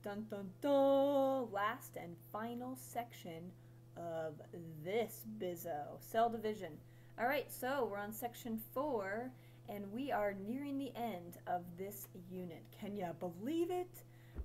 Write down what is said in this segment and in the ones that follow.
Dun dun dun! Last and final section of this bizzo, cell division. Alright, so we're on section 4, and we are nearing the end of this unit. Can you believe it?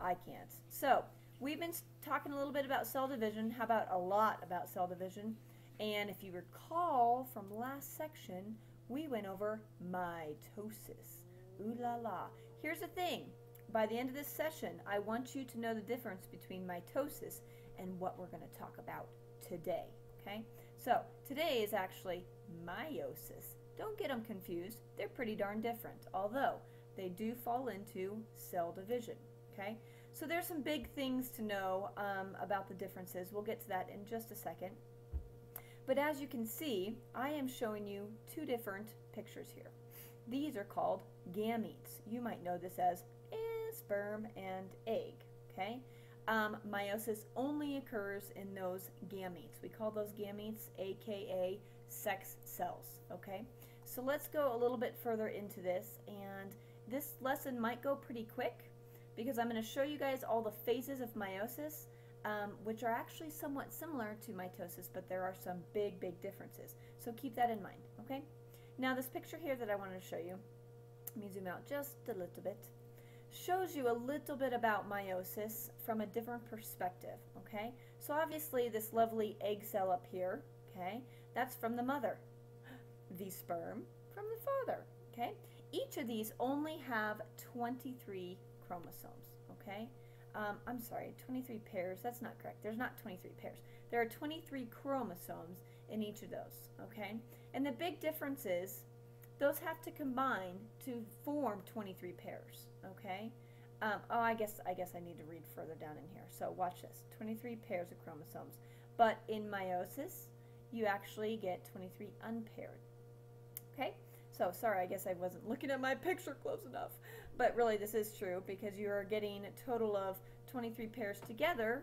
I can't. So, we've been talking a little bit about cell division. How about a lot about cell division? And if you recall from last section, we went over mitosis. Ooh la la. Here's the thing. By the end of this session, I want you to know the difference between mitosis and what we're going to talk about today. Okay? So, today is actually meiosis. Don't get them confused. They're pretty darn different, although they do fall into cell division. Okay? So there's some big things to know about the differences. We'll get to that in just a second. But as you can see, I am showing you two different pictures here. These are called gametes. You might know this as sperm and egg. Okay? Meiosis only occurs in those gametes. We call those gametes, aka sex cells. Okay? So let's go a little bit further into this, and this lesson might go pretty quick because I'm going to show you guys all the phases of meiosis, which are actually somewhat similar to mitosis, but there are some big differences. So keep that in mind. Okay? Now this picture here that I wanted to show you, let me zoom out just a little bit, shows you a little bit about meiosis from a different perspective. Okay, so obviously this lovely egg cell up here, okay, that's from the mother, the sperm from the father. Okay, each of these only have 23 chromosomes. Okay, I'm sorry, 23 pairs. That's not correct. There's not 23 pairs. There are 23 chromosomes in each of those. Okay, and the big difference is those have to combine to form 23 pairs, okay? I guess I need to read further down in here. So watch this, 23 pairs of chromosomes. But in meiosis, you actually get 23 unpaired, okay? So sorry, I guess I wasn't looking at my picture close enough. But really this is true because you are getting a total of 23 pairs together,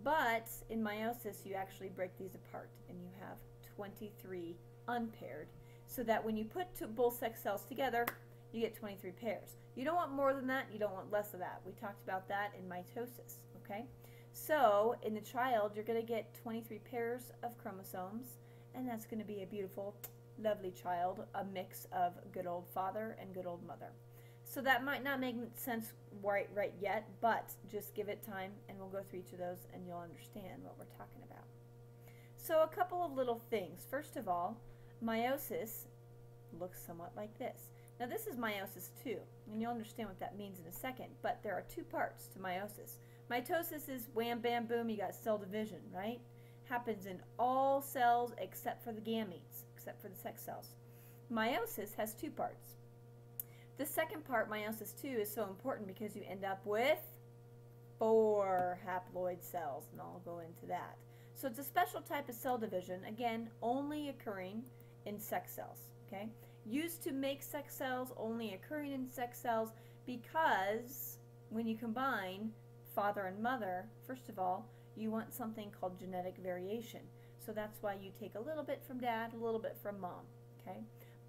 but in meiosis you actually break these apart and you have 23 unpaired, so that when you put both sex cells together, you get 23 pairs. You don't want more than that, you don't want less of that. We talked about that in mitosis, okay? So, in the child, you're going to get 23 pairs of chromosomes, and that's going to be a beautiful, lovely child, a mix of good old father and good old mother. So that might not make sense right yet, but just give it time, and we'll go through each of those, and you'll understand what we're talking about. So a couple of little things. First of all, meiosis looks somewhat like this. Now this is meiosis 2, and you'll understand what that means in a second, but there are two parts to meiosis. Mitosis is wham bam boom, you got cell division, right? Happens in all cells except for the gametes, except for the sex cells. Meiosis has two parts. The second part, meiosis 2, is so important because you end up with 4 haploid cells, and I'll go into that. So it's a special type of cell division, again, only occurring in sex cells, okay? Used to make sex cells, only occurring in sex cells, because when you combine father and mother, first of all, you want something called genetic variation. So that's why you take a little bit from dad, a little bit from mom, okay?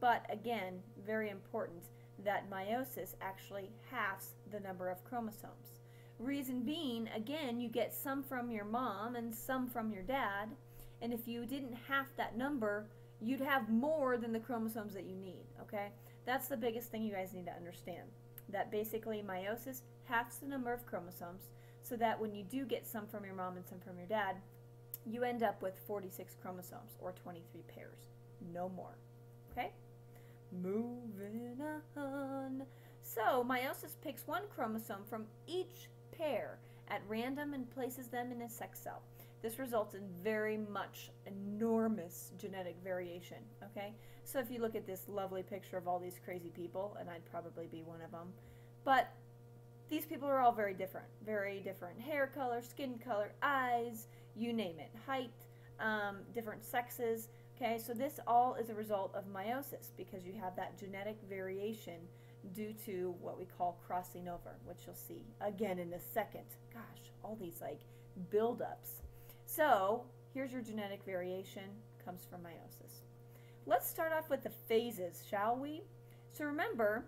But again, very important that meiosis actually halves the number of chromosomes. Reason being, again, you get some from your mom and some from your dad, and if you didn't half that number, you'd have more than the chromosomes that you need, okay? That's the biggest thing you guys need to understand, that basically meiosis halves the number of chromosomes, so that when you do get some from your mom and some from your dad, you end up with 46 chromosomes, or 23 pairs, no more, okay? Moving on. So, meiosis picks one chromosome from each pair at random and places them in a sex cell. This results in very much enormous genetic variation, okay? So if you look at this lovely picture of all these crazy people, and I'd probably be one of them, but these people are all very different hair color, skin color, eyes, you name it, height, different sexes, okay? So this all is a result of meiosis because you have that genetic variation due to what we call crossing over, which you'll see again in a second. Gosh, all these like buildups. So here's your genetic variation, comes from meiosis. Let's start off with the phases, shall we? So remember,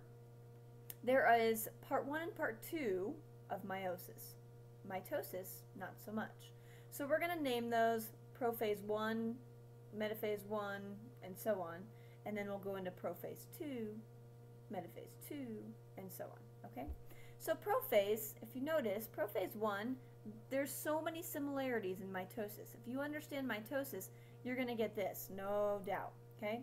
there is part 1 and part 2 of meiosis. Mitosis, not so much. So we're going to name those prophase 1, metaphase 1, and so on. And then we'll go into prophase 2, metaphase 2, and so on. Okay? So prophase, if you notice, prophase 1, there's so many similarities in mitosis. If you understand mitosis, you're going to get this, no doubt. Okay?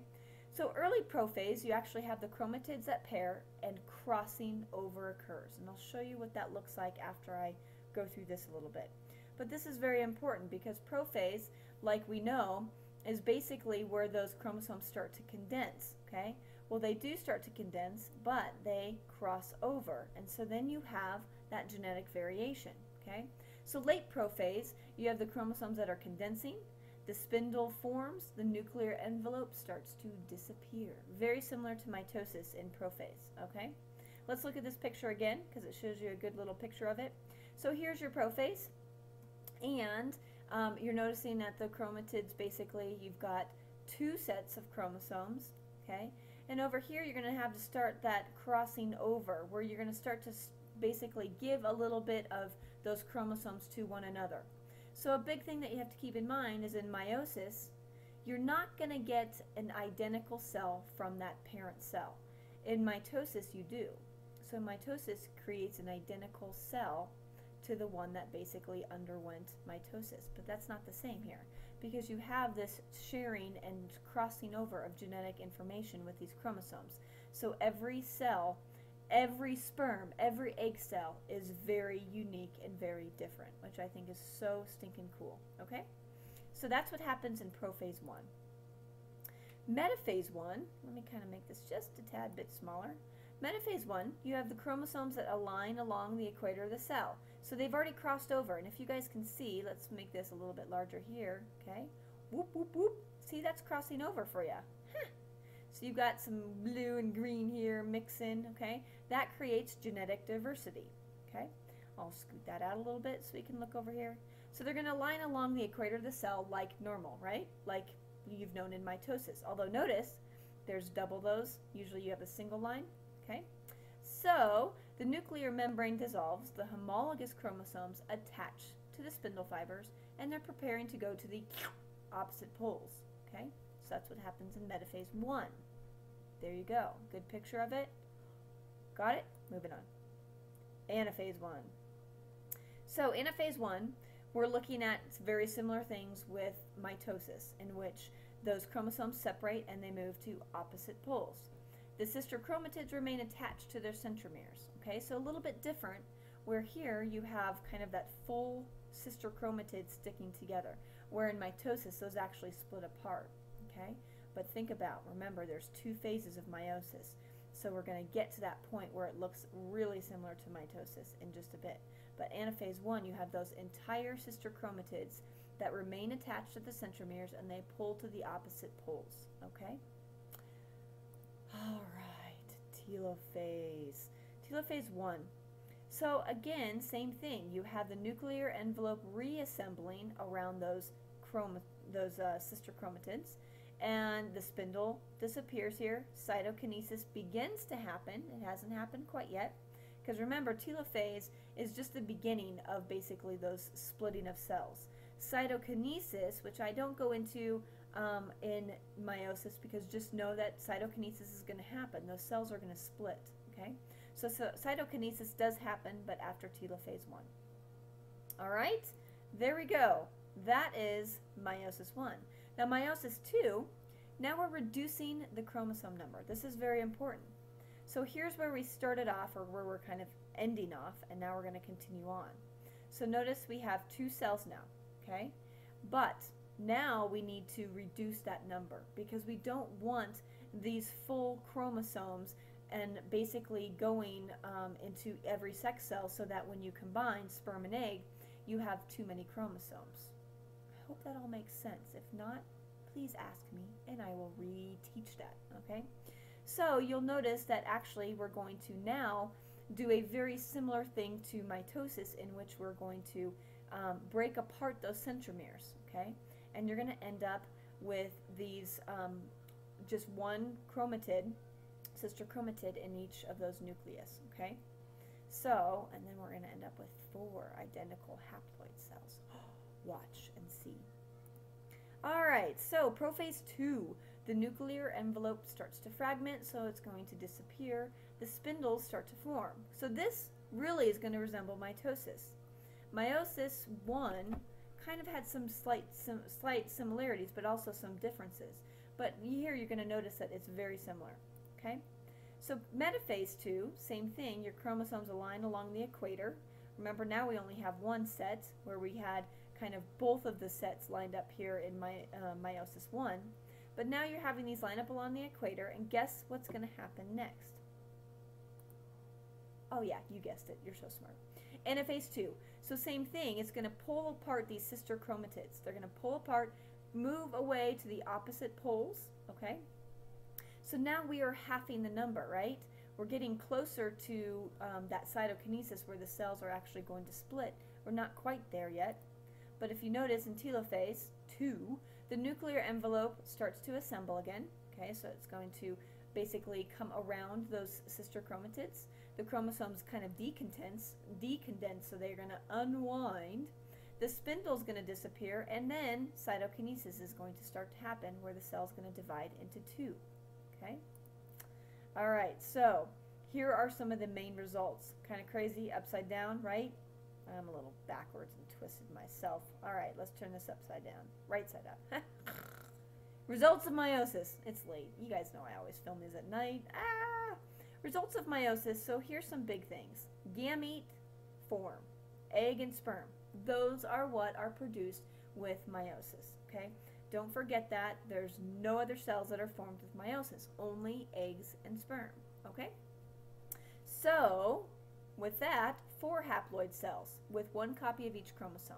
So early prophase, you actually have the chromatids that pair and crossing over occurs. And I'll show you what that looks like after I go through this a little bit. But this is very important because prophase, like we know, is basically where those chromosomes start to condense. Okay? Well, they do start to condense, but they cross over. And so then you have that genetic variation. Okay? So late prophase, you have the chromosomes that are condensing. The spindle forms, the nuclear envelope starts to disappear. Very similar to mitosis in prophase, okay? Let's look at this picture again because it shows you a good little picture of it. So here's your prophase, and you're noticing that the chromatids, basically, you've got 2 sets of chromosomes, okay? And over here, you're going to have to start that crossing over, where you're going to start to basically give a little bit of those chromosomes to one another. So a big thing that you have to keep in mind is in meiosis, you're not going to get an identical cell from that parent cell. In mitosis, you do. So mitosis creates an identical cell to the one that basically underwent mitosis. But that's not the same here because you have this sharing and crossing over of genetic information with these chromosomes. So every cell, every sperm, every egg cell is very unique and very different, which I think is so stinking cool, okay? So that's what happens in prophase 1. Metaphase 1, let me kind of make this just a tad bit smaller. Metaphase 1, you have the chromosomes that align along the equator of the cell. So they've already crossed over, and if you guys can see, let's make this a little bit larger here, okay? Whoop, whoop, whoop. See, that's crossing over for you. Huh. So you've got some blue and green here mixing, okay? That creates genetic diversity, okay? I'll scoot that out a little bit so we can look over here. So they're going to line along the equator of the cell like normal, right? Like you've known in mitosis. Although notice, there's double those. Usually you have a single line, okay? So the nuclear membrane dissolves, the homologous chromosomes attach to the spindle fibers, and they're preparing to go to the opposite poles, okay? So that's what happens in metaphase 1. There you go. Good picture of it. Got it? Moving on. Anaphase 1. So anaphase 1, we're looking at very similar things with mitosis, in which those chromosomes separate and they move to opposite poles. The sister chromatids remain attached to their centromeres. Okay, so a little bit different, where here you have kind of that full sister chromatids sticking together, where in mitosis those actually split apart. Okay, but think about, remember, there's 2 phases of meiosis. So we're going to get to that point where it looks really similar to mitosis in just a bit. But anaphase 1, you have those entire sister chromatids that remain attached to the centromeres and they pull to the opposite poles. Okay? All right, telophase. Telophase 1. So again, same thing. You have the nuclear envelope reassembling around those sister chromatids, and the spindle disappears here. Cytokinesis begins to happen. It hasn't happened quite yet, because remember, telophase is just the beginning of basically those splitting of cells. Cytokinesis, which I don't go into in meiosis, because just know that cytokinesis is going to happen. Those cells are going to split. Okay, so cytokinesis does happen, but after telophase 1. All right, there we go. That is meiosis 1. Now meiosis 2, now we're reducing the chromosome number. This is very important. So here's where we started off, or where we're kind of ending off, and now we're going to continue on. So notice we have 2 cells now, okay? But now we need to reduce that number, because we don't want these full chromosomes and basically going into every sex cell, so that when you combine sperm and egg, you have too many chromosomes. I hope that all makes sense. If not, please ask me and I will reteach that, okay? So you'll notice that actually we're going to now do a very similar thing to mitosis, in which we're going to break apart those centromeres, okay? And you're going to end up with these just 1 chromatid, sister chromatid in each of those nucleus, okay? So, and then we're going to end up with 4 identical haploid cells. Watch and see. Alright, so prophase 2. The nuclear envelope starts to fragment, so it's going to disappear. The spindles start to form. So this really is going to resemble mitosis. Meiosis 1 kind of had some slight similarities, but also some differences. But here you're going to notice that it's very similar. Okay? So metaphase 2, same thing. Your chromosomes align along the equator. Remember, now we only have one set, where we had kind of both of the sets lined up here in meiosis 1. But now you're having these line up along the equator, and guess what's going to happen next? Oh yeah, you guessed it. You're so smart. Anaphase 2. So same thing. It's going to pull apart these sister chromatids. They're going to pull apart, move away to the opposite poles. Okay? So now we are halving the number, right? We're getting closer to that cytokinesis where the cells are actually going to split. We're not quite there yet. But if you notice in telophase 2, the nuclear envelope starts to assemble again. Okay, so it's going to basically come around those sister chromatids. The chromosomes kind of decondense, so they're going to unwind. The spindle is going to disappear, and then cytokinesis is going to start to happen, where the cell is going to divide into 2. Okay? All right, so here are some of the main results. Kind of crazy, upside down, right? I'm a little backwards and twisted myself. All right, let's turn this upside down. Right side up. Results of meiosis. It's late. You guys know I always film these at night. Results of meiosis. So here's some big things. Gamete form. Egg and sperm. Those are what are produced with meiosis. Okay? Don't forget that. There's no other cells that are formed with meiosis. Only eggs and sperm. Okay? So, with that, 4 haploid cells with 1 copy of each chromosome.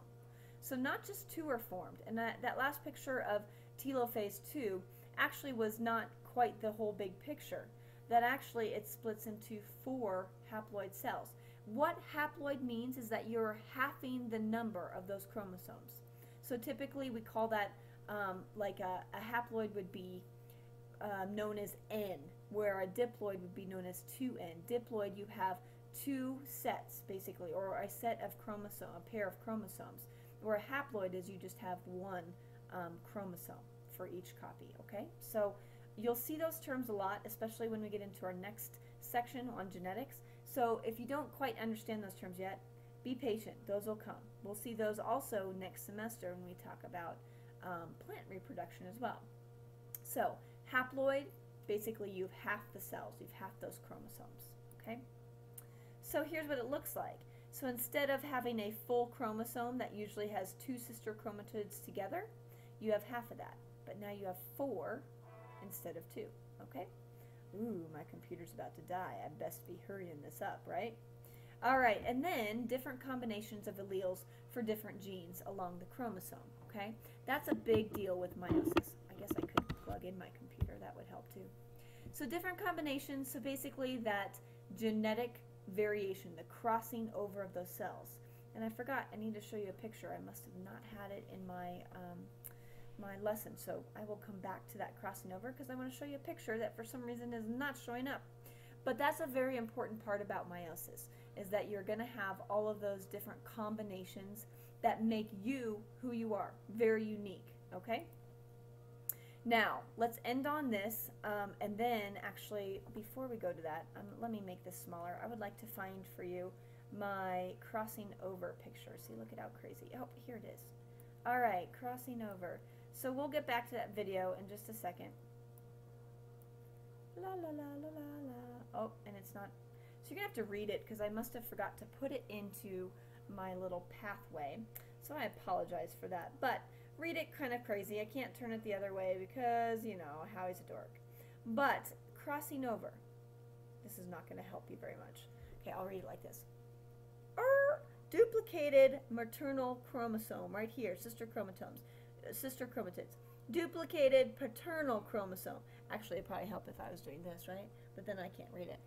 So not just 2 are formed. And that last picture of telophase 2 actually was not quite the whole big picture. That actually it splits into 4 haploid cells. What haploid means is that you're halving the number of those chromosomes. So typically we call that like a haploid would be known as N, where a diploid would be known as 2N. Diploid, you have 2 sets basically, or a set of chromosome, a pair of chromosomes. Where a haploid is you just have 1 chromosome for each copy. Okay, so you'll see those terms a lot, especially when we get into our next section on genetics. So if you don't quite understand those terms yet, be patient. Those will come. We'll see those also next semester when we talk about plant reproduction as well. So haploid, basically you've halved the cells. You've halved those chromosomes. Okay. So here's what it looks like. So instead of having a full chromosome that usually has 2 sister chromatids together, you have half of that. But now you have 4 instead of 2. Okay? Ooh, my computer's about to die. I best be hurrying this up, right? Alright, and then different combinations of alleles for different genes along the chromosome. Okay? That's a big deal with meiosis. I guess I could plug in my computer. That would help too. So different combinations. So basically that genetic variation, the crossing over of those cells. And I forgot, I need to show you a picture. I must have not had it in my my lesson, so I will come back to that crossing over because I want to show you a picture that for some reason is not showing up. But that's a very important part about meiosis, is that you're going to have all of those different combinations that make you who you are, very unique. Okay? Now, let's end on this, and then actually, before we go to that, let me make this smaller. I would like to find for you my crossing over picture. See, look at how crazy. Oh, here it is. All right, crossing over. So we'll get back to that video in just a second. La la la la la la. Oh, and it's not. So you're going to have to read it because I must have forgot to put it into my little pathway. So I apologize for that. But read it kind of crazy. I can't turn it the other way because, you know, Howie's a dork. But crossing over. This is not going to help you very much. Okay, I'll read it like this. Duplicated maternal chromosome right here, sister chromatids. Duplicated paternal chromosome. Actually, it'd probably help if I was doing this, right? But then I can't read it.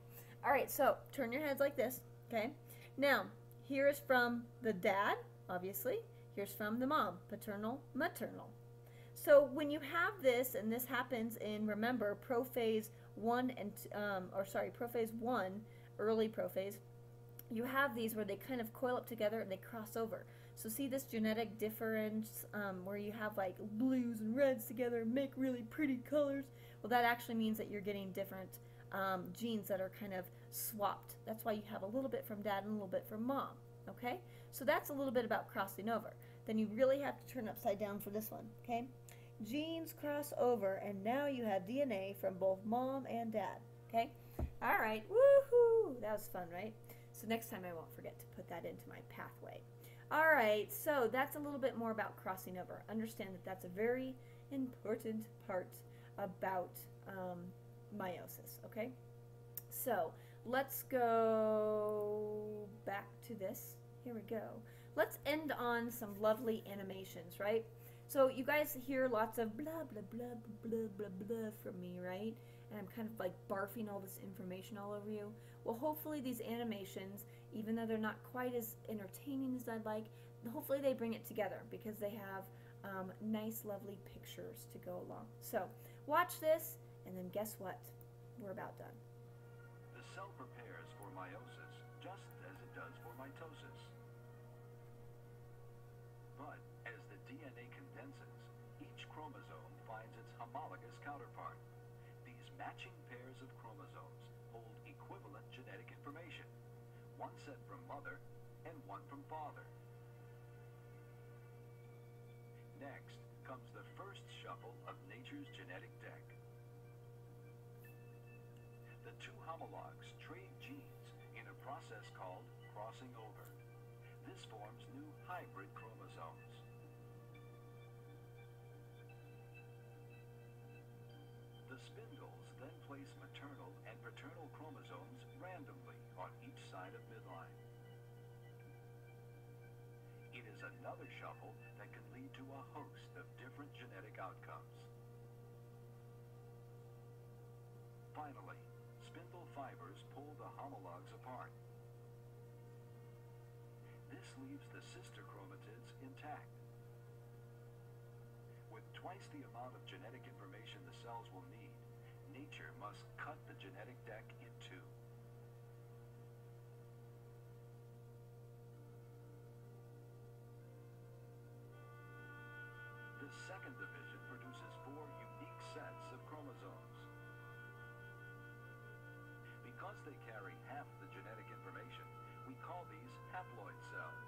All right, so turn your heads like this, okay? Now, here is from the dad, obviously. Here's from the mom, paternal, maternal. So when you have this, and this happens in, remember, prophase 1 and, prophase 1, early prophase, you have these where they kind of coil up together and they cross over. So see this genetic difference where you have like blues and reds together and make really pretty colors? Well, that actually means that you're getting different genes that are kind of swapped. That's why you have a little bit from dad and a little bit from mom. Okay? So that's a little bit about crossing over. Then you really have to turn upside down for this one. Okay? Genes cross over, and now you have DNA from both mom and dad. Okay? All right. Woohoo! That was fun, right? So next time I won't forget to put that into my pathway. All right, so that's a little bit more about crossing over. Understand that that's a very important part about meiosis, okay? So let's go back to this. Here we go. Let's end on some lovely animations, right? So you guys hear lots of blah, blah, blah, blah, blah, blah from me, right? And I'm kind of like barfing all this information all over you. Well, hopefully these animations, even though they're not quite as entertaining as I'd like, hopefully they bring it together because they have nice, lovely pictures to go along. So watch this, and then guess what? We're about done. The cell prepares for meiosis just as it does for mitosis. But as the DNA condenses, each chromosome finds its homologous counterpart. These matching pairs of chromosomes hold equivalent genetic information, one set from mother and one from father. Next comes the first shuffle of nature's genetic deck. The two homologs trade genes in a process called crossing over. This forms new hybrid chromosomes. The spindles then place maternal and paternal chromosomes randomly on each side of midline. It is another shuffle that can lead to a host of different genetic outcomes. Finally, spindle fibers pull the homologs apart. This leaves the sister chromatids intact. With twice the amount of genetic information the cells will need, nature must cut the genetic deck in two. The second division produces 4 unique sets of chromosomes. Because they carry half the genetic information, we call these haploid cells.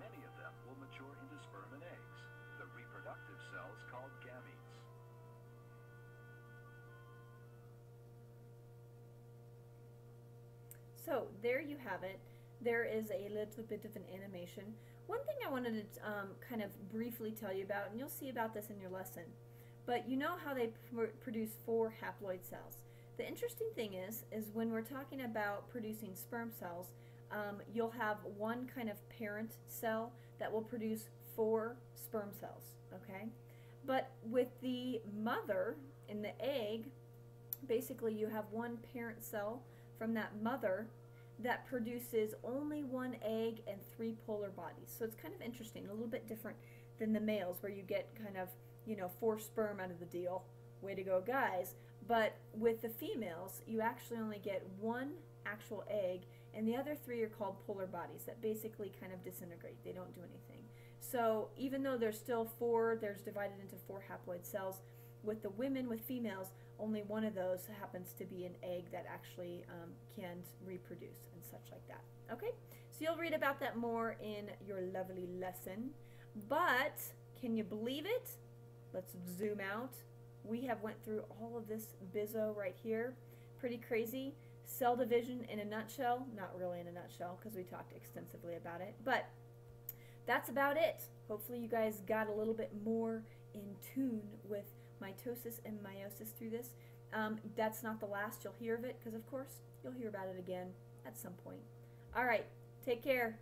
Many of them will mature into sperm and eggs, the reproductive cells called gametes. So there you have it. There is a little bit of an animation. One thing I wanted to kind of briefly tell you about, and you'll see about this in your lesson, but you know how they produce 4 haploid cells. The interesting thing is when we're talking about producing sperm cells, you'll have one kind of parent cell that will produce 4 sperm cells, okay? But with the mother in the egg, basically you have one parent cell from that mother that produces only 1 egg and 3 polar bodies. So it's kind of interesting, a little bit different than the males where you get kind of, you know, 4 sperm out of the deal. Way to go, guys. But with the females, you actually only get 1 actual egg, and the other 3 are called polar bodies that basically kind of disintegrate. They don't do anything. So even though there's still 4, there's divided into 4 haploid cells. With the women, with females, only one of those happens to be an egg that actually can reproduce and such like that. Okay, so you'll read about that more in your lovely lesson. But can you believe it? Let's zoom out. We have went through all of this bizzo right here. Pretty crazy. Cell division in a nutshell. Not really in a nutshell because we talked extensively about it. But that's about it. Hopefully you guys got a little bit more in tune with mitosis and meiosis through this. That's not the last you'll hear of it because, of course, you'll hear about it again at some point. All right. Take care.